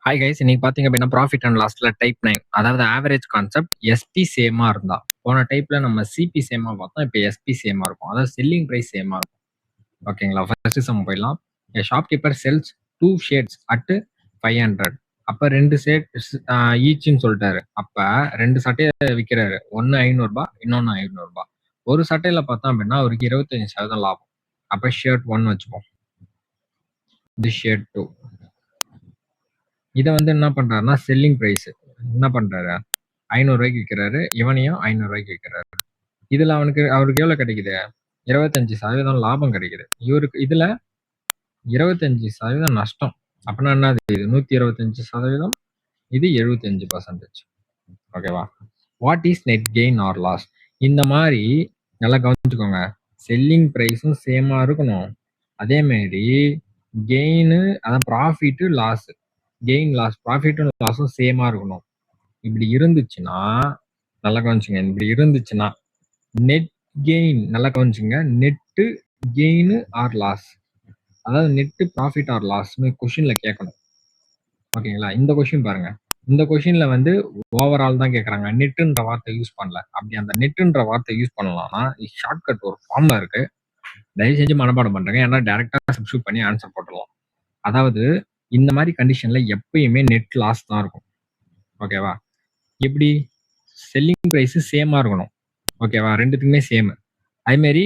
Hi guys, இன்னைக்கு பார்த்தீங்க அப்படின்னா ப்ராஃபிட் அண்ட் லாஸ்ட்ல டைப் 9, அதாவது ஆவரேஜ் கான்செப்ட் எஸ்பி சேமா இருந்தா. போன டைப்ல நம்ம சிபி சேமா பார்த்தோம், இப்போ எஸ்பி சேமா இருக்கும். அதாவது செல்லிங் பிரைஸ் சேமா இருக்கும். ஓகேங்களா? ஃபர்ஸ்ட் சம் போயிடலாம். Shopkeeper sells 2 shades at 500. அப்ப 2 ஷேட் ஈச்னு சொல்லிட்டாரு. அப்ப 2 சட்டையை விற்கிறாரு. ஒன்னு 500 ரூபாய், இன்னொன்னு 500 ரூபாய். ஒரு சட்டையில பார்த்தோம் அப்படின்னா அவருக்கு 25% லாபம். அப்ப ஷர்ட் 1 வச்சுப்போம், இது ஷர்ட் 2. இதை வந்து என்ன பண்றாருன்னா செல்லிங் பிரைஸ் என்ன பண்றாரு, 500 ரூபாய்க்கு விற்கிறாரு. இவனையும் 500 ரூபாய்க்கு விற்கிறாரு. இதுல அவருக்கு எவ்வளவு கிடைக்குது? 25% லாபம் கிடைக்குது. இவருக்கு இதுல 25% நஷ்டம். அப்படின்னா என்னது? இது 125%, இது 75%. ஓகேவா? What is net gain or loss? இந்த மாதிரி நல்லா கவனிச்சுக்கோங்க. செல்லிங் பிரைஸும் சேமா இருக்கணும், அதே மாதிரி கெயின் அதான் ப்ராஃபிட் லாஸ், கெயின் லாஸ் ப்ராஃபிட்டும் லாஸும் சேமா இருக்கணும். இப்படி இருந்துச்சுன்னா நல்லா கவனிச்சுங்க. இப்படி இருந்துச்சுன்னா நெட் கெயின் நல்லா கவனிச்சுங்க. நெட்டு கெயின் ஆர் லாஸ், அதாவது நெட்டு ப்ராஃபிட் ஆர் லாஸ்னு கொஸ்டின்ல கேட்கணும். ஓகேங்களா? இந்த கொஸ்டின் பாருங்க. இந்த கொஸ்டின்ல வந்து ஓவரால் தான் கேட்கறாங்க, நெட்டுன்ற வார்த்தை யூஸ் பண்ணல. அப்படி அந்த நெட்டுன்ற வார்த்தை யூஸ் பண்ணலாம்னா ஷார்ட்கட் ஒரு ஃபார்ம்ல இருக்கு, தயவு செஞ்சு மனப்பாடம் பண்றேங்க. ஏன்னா டைரக்டா சப்ஸ்டியூட் பண்ணி ஆன்சர் போட்டுடலாம். அதாவது இந்த மாதிரி கண்டிஷன்ல எப்பயுமே நெட் லாஸ் தான் இருக்கும். ஓகேவா? எப்படி? செல்லிங் பிரைஸ் சேமா இருக்கணும். ஓகேவா? ரெண்டுத்துக்குமே சேம். அதே மாதிரி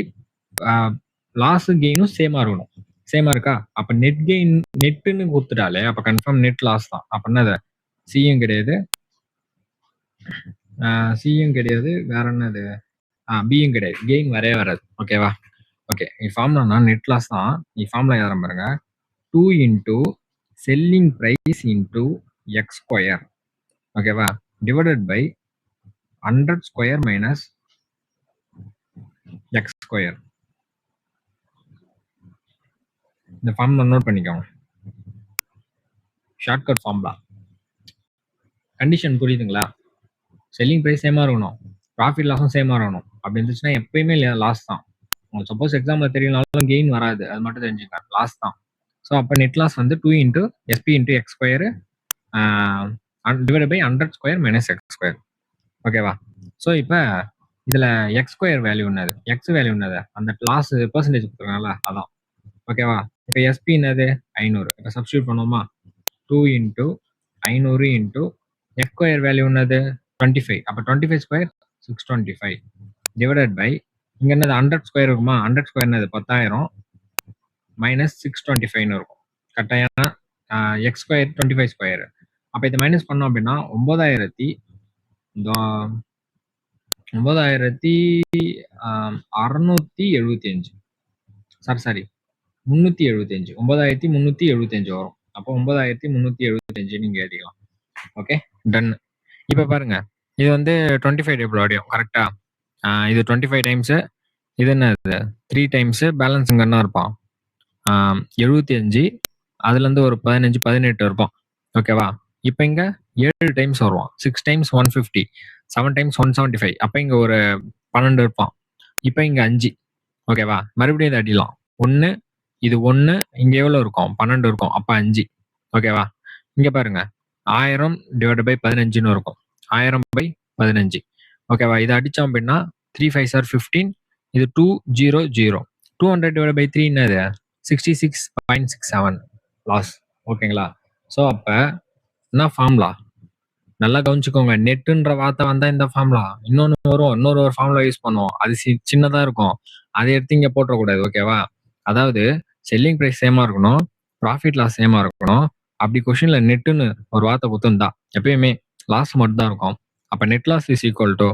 லாஸ் கெயினும் சேமா இருக்கணும். சேமா இருக்கா? அப்ப நெட் கெயின் நெட்டுன்னு கொடுத்துட்டாலே அப்ப கன்ஃபார்ம் நெட் லாஸ் தான். அப்ப என்னது? சியும் கிடையாது, சியும் கிடையாது, வேற என்னது? பியும் கிடையாது, கெயின் வரவே வராது. ஓகேவா? ஓகே, ஃபார்முலா நெட் லாஸ் தான். ஃபார்முலா யாரும் பாருங்க, 2 into selling price into x square. ஓகேவா? Divided by 100 square minus x square. இந்த ஃபார்முலா நோட் பண்ணிக்கோங்க, ஷார்ட்கட் ஃபார்முலா. கண்டிஷன் புரியுதுங்களா? செல்லிங் பிரைஸ் சேமா இருக்கணும், ப்ராஃபிட் லாஸும் சேமா இருக்கணும். அப்படி இருந்துச்சுன்னா எப்பயுமே லாஸ் தான். உங்களுக்கு சப்போஸ் எக்ஸாம்ல தெரியலனாலும் கெயின் வராது, அது மட்டும் தெரிஞ்சுங்க, லாஸ் தான். ஸோ அப்போ நெட் லாஸ் வந்து 2 into SP into x square divide by 100 square minus x square. ஓகேவா? ஸோ இப்போ இதுல எக்ஸ் ஸ்கொயர் வேல்யூ என்னது, எக்ஸ் வேல்யூ என்னது, அந்த லாஸ் பெர்சன்டேஜ் கொடுத்துருக்காங்கல்ல அதான். ஓகேவா? இப்போ எஸ்பி என்னது 500. இப்போ சப்ஸ்டியூட் பண்ணுவோமா? 2 into 500 into x square value என்னது 25. அப்போ 25 ஸ்கொயர் 625 டிவைடட் பை இங்க என்னது 100 ஸ்கொயர் இருக்குமா? 100 ஸ்கொயர் என்னது 10,000 மைனஸ் 625 இருக்கும். கட்டாயம் எக்ஸ் ஸ்கொயர் 25 ஸ்கொயர். அப்போ இதை மைனஸ் பண்ணோம் அப்படின்னா 9,675, சாரி 375, 9,375 வரும். அப்போ 9,375 நீங்க எழுதிக்கலாம். Okay, done. இப்போ பாருங்க, இது வந்து 25 டேபிள் ஆடியும் கரெக்டா? இது 25 டைம்ஸ், இது என்ன 3 டைம்ஸ், பேலன்ஸ் இங்க என்ன இருப்பான் 75, அதுல இருந்து ஒரு 15 18 இருப்பான். ஓகேவா? இப்போ இங்க 7 டைம்ஸ் வருவான், 6 டைம்ஸ் 150, 7 டைம்ஸ் 175. அப்ப இங்க ஒரு 12 இருப்பான். இப்போ இங்க 5. ஓகேவா? மறுபடியும் இதை அடிக்கலாம். 1, இது 1, இங்க எவ்வளவு இருக்கும் 12 இருக்கும், அப்ப 5. ஓகேவா? இங்க பாருங்க 1000 டிவைட் பை 15ன்னு இருக்கும், 1000 பை 15. ஓகேவா? இதை அடிச்சோம் அப்படின்னா 3 5 are 15, இது 200. 200 டிவைட் பை 3 என்னது 66.67 லாஸ். ஓகேங்களா? ஸோ அப்ப என்ன ஃபார்முலா நல்லா கவனிச்சுக்கோங்க. நெட்டுன்ற வார்த்தை வந்தா இந்த ஃபார்முலா, இன்னொன்று வரும், இன்னொரு ஃபார்முலா யூஸ் பண்ணுவோம், அது சின்னதா இருக்கும், அதை எடுத்து இங்க போட்டக்கூடாது. ஓகேவா? அதாவது செல்லிங் பிரைஸ் சேமா இருக்கணும், ப்ராஃபிட் லாஸ் சேமா இருக்கணும். அப்படி கொஸ்டின்ல நெட்டுன்னு ஒரு வார்த்தை கொடுத்துருந்தா எப்பயுமே லாஸ் மட்டும் தான் இருக்கும். அப்ப net loss is equal to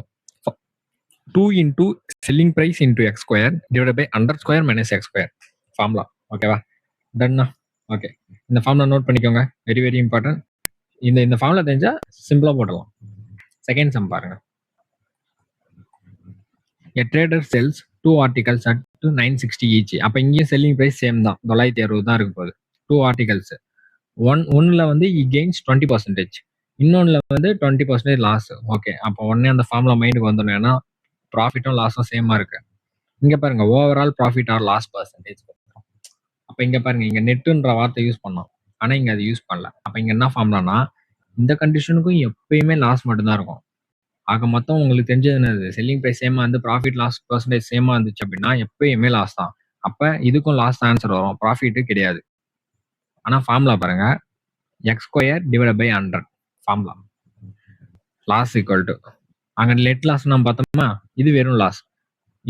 2 into selling price into x square divide by 100 square minus x square formula. ஓகேவா? டன்னா? ஓகே, இந்த ஃபார்முலா நோட் பண்ணிக்கோங்க, வெரி வெரி இம்பார்ட்டன்ட். இந்த ஃபார்முலா தெரிஞ்சா சிம்பிளா போடலாம். செகண்ட் சம் பாருங்க. A trader sells 2 articles at 960 each. அப்ப இங்கேயும் செல்லிங் பிரைஸ் சேம் தான், 960 தான் இருக்கு போகுது. 2 articles, ஒன்னுல வந்து he gains 20%, இன்னொன்னுல வந்து 20% லாஸ். ஓகே, அப்போ உடனே அந்த ஃபார்முலா மைண்டுக்கு வந்துடும், ஏன்னா ப்ராஃபிட்டும் லாஸும் சேமா இருக்கு. இங்க பாருங்க overall profit or loss percentage. அப்ப இங்க பாருங்க, இங்க நெட்டுன்ற வார்த்தை யூஸ் பண்ணோம், ஆனா இங்க அது யூஸ் பண்ணல. அப்ப இங்க என்ன ஃபார்முலானா, இந்த கண்டிஷனுக்கும் எப்பயுமே லாஸ் மட்டும் தான் இருக்கும். ஆக மொத்தம் உங்களுக்கு தெரிஞ்சது என்னது? செல்லிங் பிரைஸ் சேமா இருந்து ப்ராஃபிட் லாஸ் பெர்சன்டேஜ் சேமா இருந்துச்சு அப்படின்னா எப்பயுமே லாஸ் தான். அப்ப இதுக்கும் லாஸ் ஆன்சர் வரும். ப்ராஃபிட் கிடையாது. ஆனா ஃபார்முலா பாருங்க. X square divide by 100 formula. Loss equal to அங்க நெட் லாஸ் நம்ம பார்த்தோமா, இது வெறும் லாஸ்,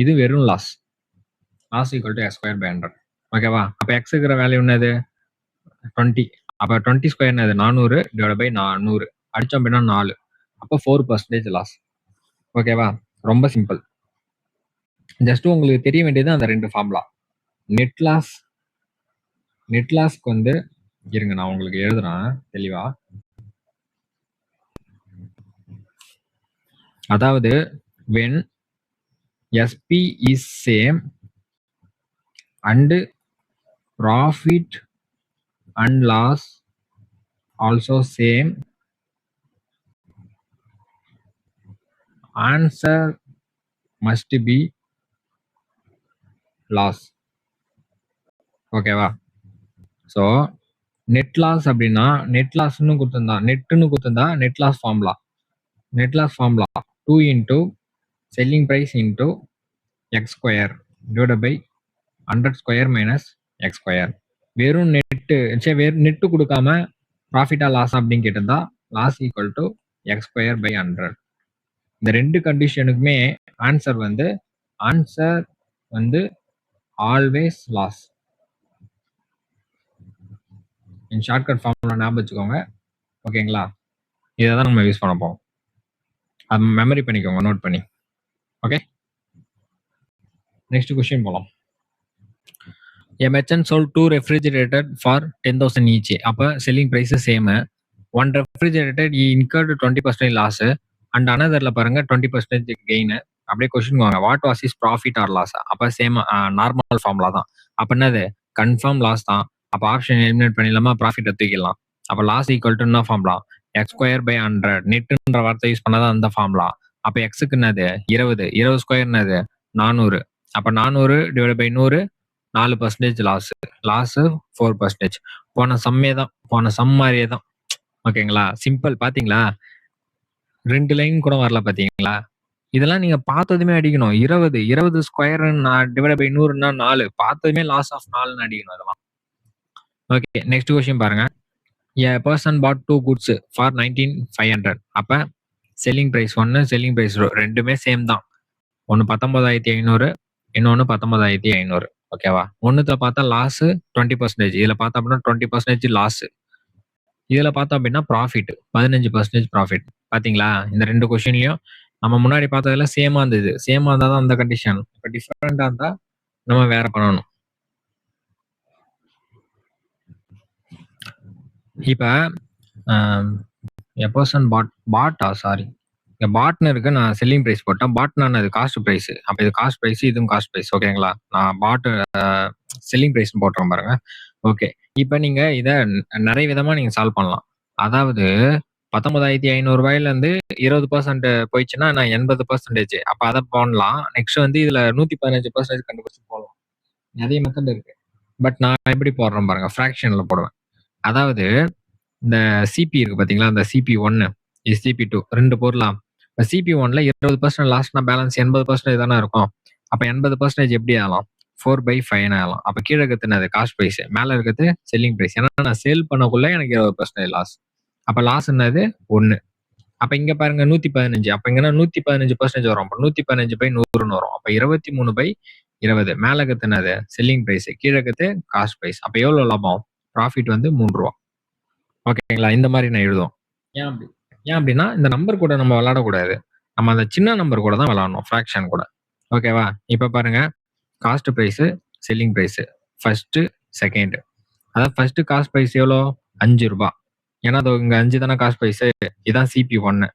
இது வெறும் loss. Loss equal to x square by 100. ஓகேவா? அப்ப எக்ஸ் இருக்கிற வேல்யூ என்னது? 20. அப்ப 20 ஸ்கொயர் என்னது? 400 டிவைட் பை 100 அடிச்சோம் அப்படின்னா 4. அப்போ 4% லாஸ். ஓகேவா? ரொம்ப சிம்பிள். ஜஸ்ட் உங்களுக்கு தெரிய வேண்டியது அந்த 2 ஃபார்முலா. நெட் லாஸ்க்கு வந்து இருங்க நான் உங்களுக்கு எழுதுறேன் தெளிவா. அதாவது when SP is same and profit and loss also same, answer must be loss. ஓகேவா? ஸோ நெட் லாஸ் அப்படின்னா நெட் லாஸ்ன்னு கொடுத்துருந்தா net loss formula 2 into selling price into x square divide by 100 square minus x square. வெறும் net கொடுக்காம ப்ராஃபிட்டா loss அப்படின்னு கேட்டிருந்தா loss equal to x square by 100. இந்த 2 கண்டிஷனுக்குமே ஆன்சர் வந்து ஆல்வேஸ் லாஸ். ஷார்ட்கட் ஃபார்முலா ஞாபகம் வச்சுக்கோங்க. ஓகேங்களா? இதை தான் நம்ம யூஸ் பண்ண போறோம். அது மெமரி பண்ணிக்கோங்க நோட் பண்ணி. ஓகே, நெக்ஸ்ட் கொஸ்டின் போலாம். A merchant sold 2 refrigerator for 10,000 each. அப்ப selling price same. One refrigerator he incurred 20% loss and anotherல பாருங்க 20% gain. அப்படியே கொஸ்டின் வாங்க, what was is profit or loss? அப்ப சேம் நார்மல் ஃபார்முலா தான். அப்ப என்னது? கன்ஃபார்ம் லாஸ் தான். அப்ப ஆப்ஷன் எலிமினேட் பண்ணிடலாமா? ப்ராஃபிட் தூக்கிடலாம். அப்ப லாஸ் ஈக்குவல் டு என்ன ஃபார்முலா? X square by 100. நெட்டுன்ற வார்த்தை யூஸ் பண்ணாதான் அந்த ஃபார்முலா. அப்ப எக்ஸுக்கு என்னது? 20 ஸ்கொயர் என்னது? 400. அப்ப 400 டிவைட் பை 100 4% லாஸ். 4%. போன சம் மாதிரியே தான். ஓகேங்களா? சிம்பிள். பாத்தீங்களா? 2 லைன் கூட வரல பாத்தீங்களா? இதெல்லாம் நீங்க பார்த்ததுமே அடிக்கணும். 20 ஸ்கொயர் டிவைட் பை 100னா 4. பார்த்ததுமே லாஸ் ஆஃப் 4ன்னு அடிக்கணும் இதெல்லாம். ஓகே, நெக்ஸ்ட் கொஸ்டின் பாருங்க. A person bought 2 goods for 19,500. அப்ப செல்லிங் பிரைஸ் 1, செல்லிங் பிரைஸ் 2 ரெண்டுமே சேம் தான். ஒன்னு 19,500, இன்னொன்னு 19,500. ஓகேவா? ஒன்னுல பார்த்தா லாஸ் 20%, இதுல பார்த்தா அப்படின்னா 20% லாஸ், இதுல பார்த்தா அப்படின்னா ப்ராஃபிட் 15% ப்ராஃபிட். பாத்தீங்களா? இந்த 2 கொஸ்டின்லயும் நம்ம முன்னாடி பார்த்ததுல சேமா இருந்தது. சேமா இருந்தா தான் அந்த கண்டிஷன். இப்ப டிஃபரெண்டா இருந்தா நம்ம வேற பண்ணணும். இப்ப பர்சன் சாரி, இங்க பாட்னு இருக்கு. நான் செல்லிங் பிரைஸ் போட்டேன். பாட்னா அது காஸ்ட் பிரைஸ். அப்ப இது காஸ்ட் பிரைஸ், இதுவும் காஸ்ட் பிரைஸ். ஓகேங்களா? நான் பாட் செல்லிங் பிரைஸ் போட்டுறேன் பாருங்க. ஓகே, இப்ப நீங்க இத நிறைய விதமா நீங்க சால்வ் பண்ணலாம். அதாவது 19,500 ரூபாயில இருந்து 20% போயிடுச்சுன்னா நான் 80%. அப்ப அதை போடலாம். நெக்ஸ்ட் வந்து இதுல 115% கண்டுபிடிச்சு போடலாம். நிறைய மெத்தட் இருக்கு. பட் நான் எப்படி போடுறேன் பாருங்க, ஃபிராக்ஷன்ல போடுவேன். அதாவது இந்த சிபி இருக்கு பாத்தீங்களா? இந்த சிபி 1 சிபி 2 2 போடலாம். இப்போ சிபி 1ல 20% லாஸ்ட்னா பேலன்ஸ் 80% தானே இருக்கும். அப்ப 80% எப்படி ஆகலாம்? 4/5 ஆகலாம். அப்ப கீழே இருக்கிறது காஸ்ட் பிரைஸ், மேல இருக்கிறது செல்லிங் பிரைஸ். ஏன்னா நான் சேல் பண்ணக்குள்ள எனக்கு 20% லாஸ். அப்ப லாஸ் என்னது? 1. அப்ப இங்க பாருங்க 115. அப்ப இங்கன்னா 115% வரும். அப்ப 115/100 வரும். அப்ப 23/20. மேல இருக்கிறது என்னது? செல்லிங் பிரைஸ், கீழே இருக்கிறது காஸ்ட் பிரைஸ். அப்ப எவ்வளவு லாபம்? ப்ராஃபிட் வந்து 3 ரூபா. ஓகேங்களா? இந்த மாதிரி நான் எழுதுவோம். ஏன் அப்படின்னா இந்த நம்பர் கூட நம்ம விளையாடக்கூடாது. நம்ம அந்த சின்ன நம்பர் கூட தான் விளையாடணும், ஃபிராக்ஷன் கூட. ஓகேவா? இப்ப பாருங்க, cost price, selling price, first second. அதாவது ஃபர்ஸ்ட் காஸ்ட் பிரைஸ் எவ்வளோ? 5 ரூபா. ஏன்னா அது இங்க 5 தானே காஸ்ட் பிரைஸ். இதான் சிபி 1.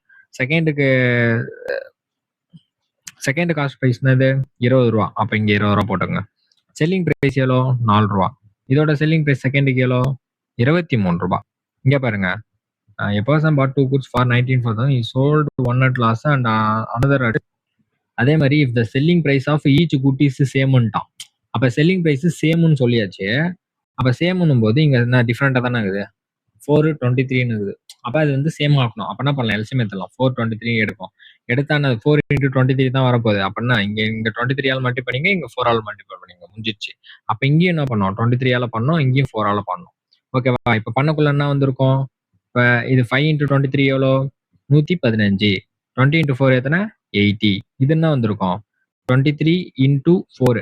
செகண்ட் காஸ்ட் பிரைஸ் என்னது? 20 ரூபா. அப்ப இங்க 20 ரூபா போட்டுங்க. செல்லிங் பிரைஸ் எவ்வளோ? 4 ரூபா. இதோட செல்லிங் பிரைஸ் செகண்டுக்கு எவ்வளோ? 23 ரூபா. இங்க பாருங்க, a person bought 2 goods for 19,400. He sold one at loss and another at. அதே மாதிரி if the selling price of each good is same ன்ட்டான். அப்ப செல்லிங் பிரைஸ் சேம்னு சொல்லியாச்சு. அப்ப சேம்ன்னும் போது இங்க என்ன டிஃபரெண்டா தானே இருக்குது. 423ன்னு இருக்குது. அப்ப அது வந்து சேம் ஆக்கணும். அப்ப என்ன பண்ணலாம்? எல்சிஎம் எடுத்துடலாம். 423 எடுக்கும். எடுத்தா என்ன 4 × 23 தான் வரப்போகுது. அப்பன்னா இங்க 23 ஆல் மல்டிப்ளை பண்ணீங்க, இங்க 4 ஆல் மல்டிப்ளை பண்ணீங்க. முடிஞ்சிருச்சு. அப்ப இங்கேயும் என்ன பண்ணோம்? 23 ஆல பண்ணோம். இங்கேயும் 4 ஆல பண்ணோம். ஓகேவா? இப்ப பண்ணக்குள்ள என்ன வந்திருக்கும்? இப்ப இது 5 × 23 எவ்வளோ? 115. 20 × 4 எத்தனை? 80. இது என்ன வந்திருக்கும்? 23 × 4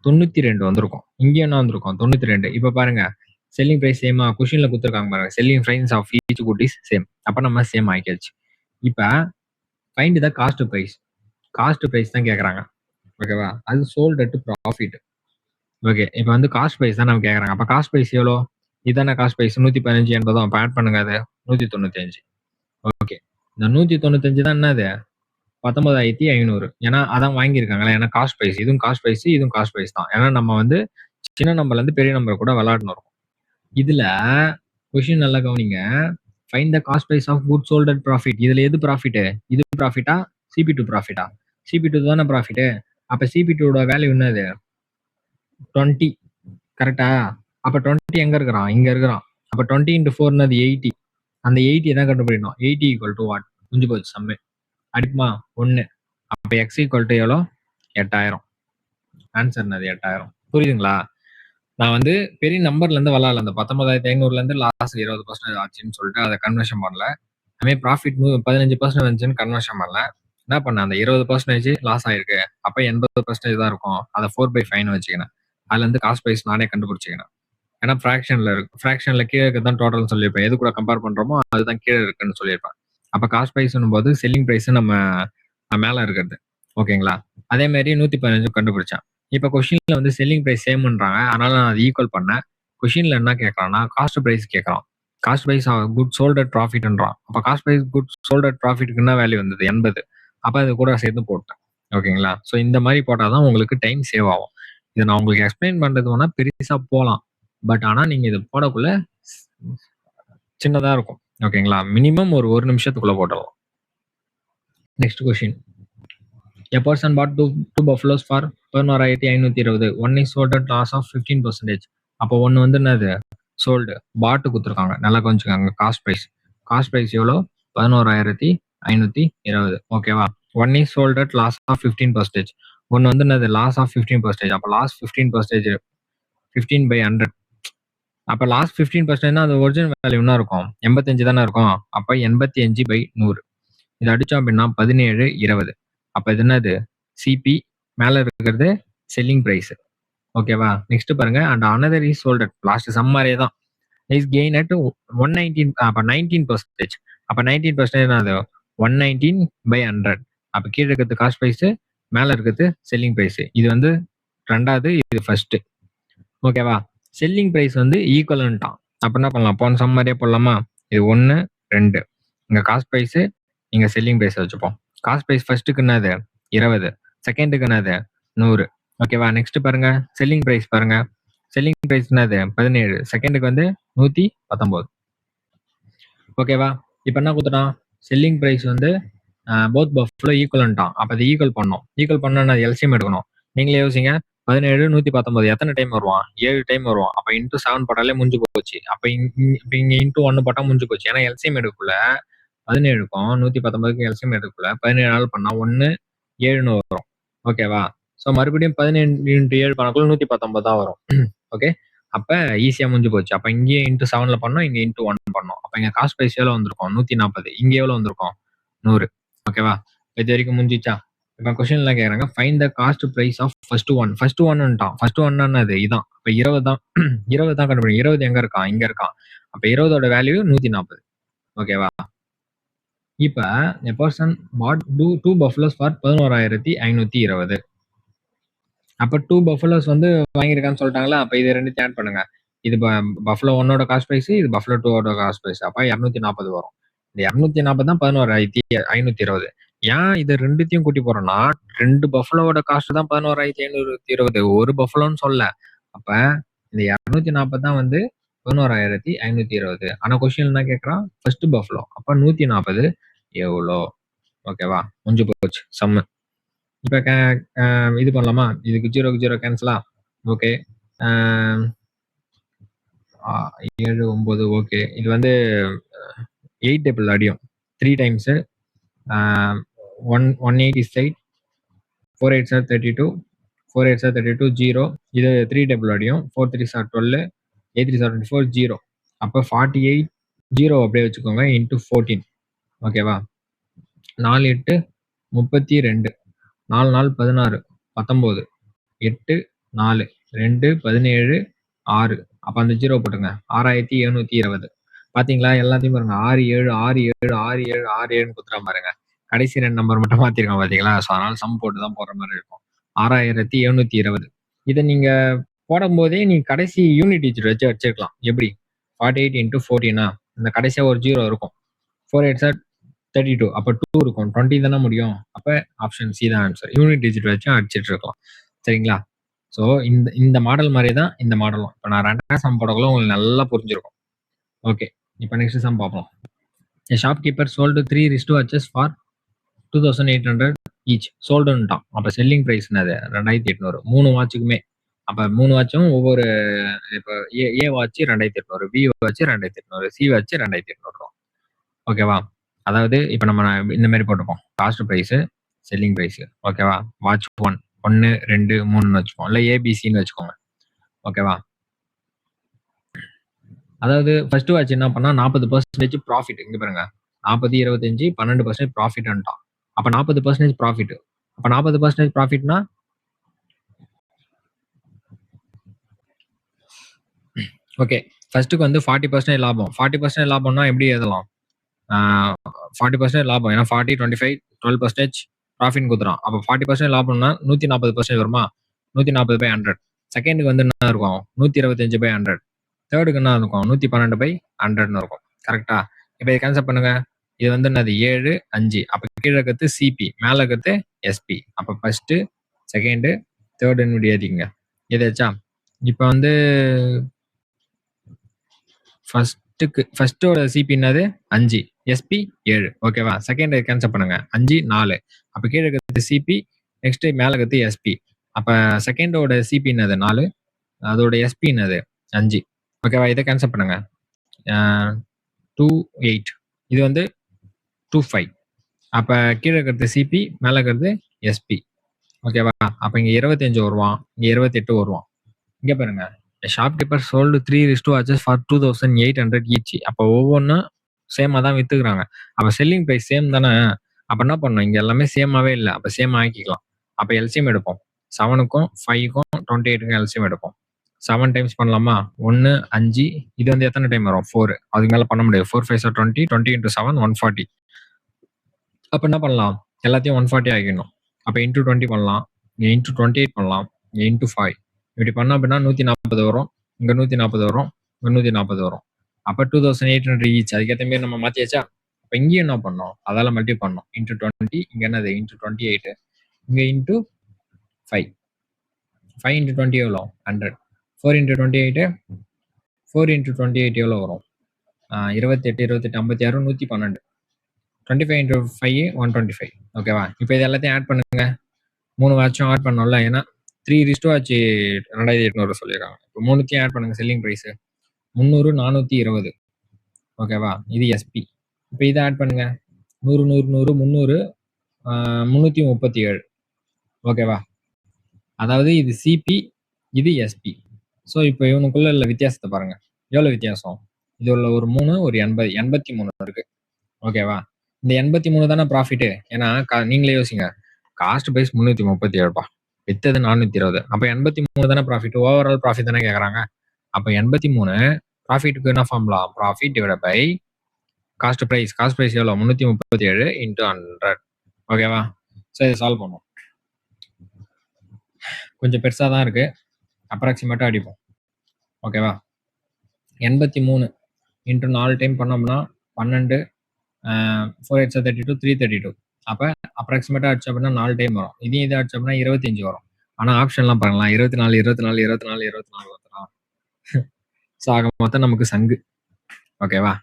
92 வந்திருக்கும். இங்கேயும் என்ன வந்திருக்கும்? 92. இப்ப பாருங்க, செல்லிங் பிரைஸ் சேமா? கொஸ்டின்ல கொடுத்துருக்காங்க பாருங்க. Selling price of each good is same. அப்ப நம்ம சேம் ஆக்கியாச்சு. இப்ப find the cost price. Cost price தான் கேக்குறாங்க. ஓகேவா? அது சோல்ட் அட் ப்ராஃபிட். ஓகே. இப்ப வந்து காஸ்ட் பிரைஸ் தான் நம்ம கேக்குறாங்க. அப்ப காஸ்ட் பிரைஸ் எவ்வளோ? இதான காஸ்ட் பிரைஸ் 115 என்பதும் அப்ப ஆட் பண்ணுங்க அது 195. ஓகே. இந்த 195 தான் என்னது? 19,500. ஏன்னா அதான் வாங்கியிருக்காங்களா? ஏன்னா காஸ்ட் பிரைஸ். இதுவும் காஸ்ட் பிரைஸ், இதுவும் காஸ்ட் பிரைஸ் தான். ஏன்னா நம்ம வந்து சின்ன நம்பர்ல இருந்து பெரிய நம்பர் கூட விளையாடணும். இதுல கொஸ்டின் நல்லா கவனிங்க. Find the cost price of good sold at profit. இதுல எது ப்ராஃபிட்? இது ப்ராஃபிட்டா? CP2 ப்ராஃபிட்டா? CP2 தானே ப்ராஃபிட். அப்ப CP2 வேல்யூ என்னது? 20. கரெக்டா? அப்ப 20 எங்க இருக்கிறான்? இங்க இருக்கிறான். அப்ப 20 × 4 என்னது? 80. அந்த 80 தான் கண்டுபிடிக்கணும். 80 = what? முடிஞ்சு போச்சு சம்மே. அடிக்குமா? 1. அப்ப x = எவ்வளோ? 8000. ஆன்சர் என்னது? 8000. புரியுதுங்களா? நான் வந்து பெரிய நம்பர்ல இருந்து விளாடல. அந்த 19,500ல இருந்து லாஸ் 20% ஆச்சுன்னு சொல்லிட்டு அதை கன்வர்ஷன் பண்ணல. அதுமாதிரி ப்ராஃபிட் 15% வந்துச்சுன்னு கன்வர்ஷன் பண்ணல. என்ன பண்ண? அந்த 20% லாஸ் ஆயிருக்கு. அப்ப 80% தான் இருக்கும். அதை 4/5ன்னு வச்சுக்கினேன். அதுல இருந்து காஸ்ட் பிரைஸ் நானே கண்டுபிடிச்சிக்கினேன். ஏன்னா ஃபிராக்ஷன்ல இருக்கு. ஃபிராக்ஷன்ல கீழே தான் டோட்டல் சொல்லியிருப்பேன். எது கூட கம்பேர் பண்றோமோ அதுதான் கீழே இருக்குன்னு சொல்லியிருப்பேன். அப்ப காஸ்ட் பிரைஸ்னும் போது செல்லிங் பிரைஸ் நம்ம மேல இருக்கிறது. ஓகேங்களா? அதே மாதிரி 115 கண்டுபிடிச்சேன். இப்ப கொஸ்டின்ல வந்து செல்லிங் பிரைஸ் சேம்ன்றாங்க. அதனால நான் அதை ஈக்குவல் பண்ணேன். கொஸ்டின்ல என்ன கேட்கறான்னா காஸ்ட் பிரைஸ் கேட்கறான். Cost price good sold at ப்ராஃபிட்ன்றான். அப்ப cost price good sold at ப்ராஃபிட்க்கு என்ன வேல்யூ வந்தது? 80. அப்ப அது கூட சேர்த்து போட்டேன். ஓகேங்களா? ஸோ இந்த மாதிரி போட்டாதான் உங்களுக்கு டைம் சேவ் ஆகும். இதை நான் உங்களுக்கு எக்ஸ்பிளைன் பண்றது வேணா பெருசா போகலாம். பட் ஆனா நீங்க இது போடக்குள்ள சின்னதா இருக்கும். ஓகேங்களா? மினிமம் ஒரு நிமிஷத்துக்குள்ள போட்டுடலாம். Next question. A person bought two buffaloes for 11,520. One is sold at loss of 15%. அப்போ ஒன்று வந்து என்னது? சோல்டு. பாட்டு கொடுத்துருக்காங்க. நல்லா கொஞ்சிக்காங்க. Cost price. காஸ்ட் ப்ரைஸ் எவ்வளோ? 11,520. ஓகேவா? One is sold at loss of 15%. ஒன்று வந்து என்னது? Loss of 15%. அப்போ லாஸ் 15%. 15/100. அப்போ லாஸ் 15%னா அது ஒரிஜினல் வேல்யூ என்ன இருக்கும்? 85 தானே இருக்கும். அப்போ 85/100. இது அடிச்சோம் அப்படின்னா 17/20. அப்ப இது என்னது? சிபி. மேல இருக்கிறது செல்லிங் பிரைஸ். ஓகேவா? நெக்ஸ்ட் பாருங்க. And another is sold at. Last some மாதிரியே தான். Is gain at 119. அப்ப 19%. அப்ப 19% என்னது? 119/100. அப்ப கீழே இருக்கிறது காஸ்ட் பிரைஸ், மேல இருக்கிறது செல்லிங் பிரைஸ். இது வந்து ரெண்டாவது, இது ஃபர்ஸ்ட். ஓகேவா? செல்லிங் பிரைஸ் வந்து ஈக்குவலன்ட்டான். அப்ப என்ன பண்ணலாம்? போன சம் மாதிரியே போடலாமா? இது 1, 2. இங்க காஸ்ட் பிரைஸ், இங்க செல்லிங் பிரைஸ் வச்சுப்போம். காஸ்ட் பிரைஸ் ஃபர்ஸ்ட்டுக்கு என்னது? 20. செகண்டுக்கு என்னது? 100. ஓகேவா? நெக்ஸ்ட் பாருங்க. செல்லிங் பிரைஸ் பாருங்க. செல்லிங் பிரைஸ் என்னது? 17. செகண்டுக்கு வந்து 119. ஓகேவா? இப்போ என்ன கொடுத்துட்டான்? செல்லிங் பிரைஸ் வந்து போத் பஃபலோ ஈக்குவலன்ட்டான். அப்போ அதை ஈக்குவல் பண்ணணும். ஈக்குவல் பண்ணா எல்சிஎம் எடுக்கணும். நீங்களே யோசிங்க. 17, 119 எத்தனை டைம் வருவான்? 7 டைம் வருவான். அப்போ இன்டூ 7 போட்டாலே முடிஞ்சு போச்சு. அப்போ இங்க இன்டூ 1 போட்டா முடிஞ்சு போச்சு. ஏன்னா எல்சிஎம் எடுக்கல 17க்கும் 119க்கும் எல்சிஎம் எடுக்கல 17 நாள் பண்ணா 1, 7ன்னு வரும். ஓகேவா? ஸோ மறுபடியும் 17 × 7 பண்ணக்குள்ள 119 தான் வரும். ஓகே. அப்ப ஈஸியா முடிஞ்சு போச்சு. அப்ப இங்கேயே இன்டூ 7ல பண்ணோம், இங்க இன்டூ 1 பண்ணோம். அப்ப இங்க காஸ்ட் பிரைஸ் எவ்வளவு வந்திருக்கும்? 140. இங்க எவ்வளவு வந்திருக்கும்? 100. ஓகேவா? இது வரைக்கும் முடிஞ்சிச்சா? இப்ப கொஸ்டின் எல்லாம் கேக்குறாங்க. Find the cost price of first one. First ஒன்னுட்டான். ஃபர்ஸ்ட் ஒன் என்னது? இதான். அப்ப 20 தான். 20 தான் கண்டுபிடிக்கும். 20 எங்க இருக்கான்? இங்க இருக்கான். அப்ப 20ஓட வேல்யூ 140. ஓகேவா? இப்ப a person bought two buffaloes for 11,520. அப்ப 2 buffaloes வந்து வாங்கியிருக்கான்னு சொல்லிட்டாங்களா? அப்ப இது ரெண்டுத்தையும் ஆட் பண்ணுங்க. இது பஃபலோ 1ஓட காஸ்ட் பிரைஸ், இது பஃபலோ 2ஓட காஸ்ட் பிரைஸ். அப்ப 240 வரும். இந்த 240 தான் 11,520. ஏன் இது ரெண்டுத்தையும் கூட்டி போறோம்னா, 2 பஃபலோவோட காஸ்ட் தான் 11,520. ஒரு பஃபலோன்னு சொல்ல. அப்ப இந்த 240 தான் வந்து 11,520. ஆனா கொஸ்டின் என்ன கேட்கறான்? First buffalo. அப்ப 140 எவ்வளோ? ஓகேவா? முடிஞ்சு போச்சு சம்மு. இப்ப இது பண்ணலாமா? இதுக்கு 0 கேன்சலா? ஓகே. 7, 9 ஓகே. இது வந்து 8 டேபிள் அடியும். 3 டைம்ஸு 180 சைட் 4 8 சார் 32 4 8 சார் 32 0 இது 3 டேபிள் அடியும் 4 3 சார் 12 8 3 சார் 24 0 அப்போ 48 0 அப்படியே வச்சுக்கோங்க இன்ட்டு 14 ஓகேவா 4 8 32 4 4 16 19 8 4 2 17 6 அப்போ அந்த 0 போட்டுங்க 6720 பாத்தீங்களா எல்லாத்தையும் பாருங்க 6 7 6 7 6 7 6 7 குத்துறா பாருங்க கடைசி 2 நம்பர் மட்டும் மாத்திருக்கோம் பாத்தீங்களா ஸோ அதனால சம் போட்டு தான் போடுற மாதிரி இருக்கும் 6720 இதை நீங்க போடும்போதே நீ கடைசி யூனிட் டிஜிட் வச்சு வச்சுக்கலாம் எப்படி 48 இன்ட்டு 14 இந்த கடைசியா ஒரு 0 இருக்கும் 4 8 சார் 32 அப்போ 2 இருக்கும் 20 தானே முடியும் அப்போ ஆப்ஷன் சி தான் ஆன்சர் யூனிட் டிஜிட் வச்சு அடிச்சிட்டு இருக்கலாம் சரிங்களா ஸோ இந்த மாடல் மாதிரி தான் இந்த மாடலும் இப்போ நான் 2ஆம் சம் போடக்குள்ள உங்களுக்கு நல்லா புரிஞ்சிருக்கும் ஓகே இப்போ நெக்ஸ்ட் சம் பார்ப்போம் A shopkeeper sold 3 wristwatches for 2800 each சோல்டுன்ட்டான் அப்போ செல்லிங் ப்ரைஸ் என்னது 2800 3 வாட்சுக்குமே அப்போ 3 வாட்சும் ஒவ்வொரு இப்போ A watch 2800 B watch 2800 C watch 2800 ஓகேவா அதாவது இப்போ நம்ம இந்த மாதிரி போட்டுப்போம் காஸ்ட் ப்ரைஸு செல்லிங் ப்ரைஸு ஓகேவா வாட்ச் 1 2 3 வச்சுப்போம் இல்லை ஏபிசின்னு வச்சுக்கோங்க ஓகேவா அதாவது ஃபர்ஸ்ட் வாட்ச் என்ன பண்ணா 40% ப்ராஃபிட் இங்க பாருங்க 40 25 12% ப்ராஃபிட்ன்ட்டான் அப்ப 40% ப்ராஃபிட் அப்ப 40% ப்ராஃபிட்னா ஓகே ஃபர்ஸ்ட்டுக்கு வந்து 40% லாபம் 40% லாபம்னா எப்படி எழுதலாம் 40% லாபம் ஏன்னா 40 25 12% ப்ராஃபிட் கொடுத்துறான் அப்போ 40% லாபம்னா 140% வருமா 140 பை 100 செகண்டுக்கு வந்து என்ன இருக்கும் 125 பை 100 தேர்டுக்கு என்ன இருக்கும் 112 பை 100ன்னு இருக்கும் கரெக்டா இப்போ இதை கேன்சல் பண்ணுங்க இது வந்து என்னது 7 5 அப்போ கீழே இருக்கிறது சிபி மேலே இருக்கிறது எஸ்பி அப்போ ஃபர்ஸ்ட் செகண்டு தேர்டுன்னு எழுதிங்க எதாச்சா இப்போ வந்து ஃபர்ஸ்டோட சிபி என்னது 5 எஸ்பி 7 ஓகேவா செகண்ட் கேன்சல் பண்ணுங்க 5 4 அப்போ கீழே இருக்கிறது சிபி நெக்ஸ்ட் மேலே இருக்கிறது எஸ்பி அப்போ செகண்டோட சிபி என்னது 4 அதோட எஸ்பி என்னது 5 ஓகேவா இதை கேன்சல் பண்ணுங்க 2 8 இது வந்து 2 5 அப்போ கீழே இருக்கிறது சிபி மேலே இருக்கிறது எஸ்பி ஓகேவா அப்போ இங்கே 25 வருவான் இங்கே 28 வருவான் இங்கே பாருங்க shopkeeper sold 3 wristwatches for 2800 each அப்போ ஒவ்வொன்றும் சேமாக தான் வித்துக்கிறாங்க அப்போ செல்லிங் ப்ரைஸ் சேம் தானே அப்போ என்ன பண்ணணும் இங்கே எல்லாமே சேமாவே இல்லை அப்போ சேம் ஆக்கிக்கலாம் அப்போ எல்சிஎம் எடுப்போம் 7க்கும் 5க்கும் 28க்கும் எல்சிஎம் எடுப்போம் 7 டைம்ஸ் பண்ணலாமா 1 5 இது வந்து எத்தனை டைம் வரும் 4 அதுக்கு மேலே பண்ண முடியாது 4 5 20 20 into 7 140 அப்போ என்ன பண்ணலாம் எல்லாத்தையும் 140 ஆகிக்கணும் அப்போ இன்டூ 20 பண்ணலாம் இன்டூ 28 பண்ணலாம் இன்டூ 5 இப்படி பண்ணோம் அப்படின்னா 140 வரும் இங்கே 140 வரும் இங்கே 140 வரும் அப்போ 2800 ஈச் அதுக்கேற்ற மாதிரி நம்ம மாற்றியாச்சா இப்போ இங்கேயும் என்ன பண்ணோம் அதால் மல்டி பண்ணோம் இன்டூ 20 இங்கே என்னது இன்டூ 28 இங்கே இன்டூ 5 5 into 20 எவ்வளோ 100 4 into 28 4 into 28 எவ்வளோ வரும் 28 28 56 112 25 into 5 125 ஓகேவா இப்போ இது எல்லாத்தையும் ஆட் பண்ணுங்க 3 வாட்சும் ஆட் பண்ணோம்ல ஏன்னா 3 wristwatch 2800 சொல்லியிருக்காங்க இப்போ 3த்தையும் ஆட் பண்ணுங்க செல்லிங் ப்ரைஸ் 300 420 ஓகேவா இது எஸ்பி இப்போ இதை ஆட் பண்ணுங்க 100 100 100 300 337 ஓகேவா அதாவது இது சிபி இது எஸ்பி ஸோ இப்போ இவனுக்குள்ள உள்ள வித்தியாசத்தை பாருங்க எவ்வளோ வித்தியாசம் இது உள்ள ஒரு 3 ஒரு 80 83 இருக்கு ஓகேவா இந்த 83 தானே ப்ராஃபிட்டு ஏன்னா நீங்களே யோசிங்க காஸ்ட் ப்ரைஸ் 337 வித்தது 420 அப்போ 83 தானே ப்ராஃபிட் ஓவரால் ப்ராஃபிட் தானே கேட்குறாங்க அப்போ 83 ப்ராஃபிட்டுக்கு என்ன formula profit divide by cost price எவ்வளோ 337 இன்ட்டு 100 ஓகேவா ஸோ இதை சால்வ் பண்ணுவோம் கொஞ்சம் பெருசாக தான் இருக்கு அப்ராக்சிமேட்டாக அடிப்போம் ஓகேவா 83 இன்ட்டு 4 டைம் பண்ணோம்னா 12 4 8 32 332 அப்போ அப்ராக்சிமேட்டாக அடிச்சோம் அப்படின்னா 4 டைம் வரும் இதையும் இதை அடிச்சோம் அப்படின்னா 25 வரும் ஆனால் ஆப்ஷன்லாம் பாருங்களா 24 24 24 24 24 ஸோ ஆக மொத்தம் நமக்கு சங்கு ஓகேவா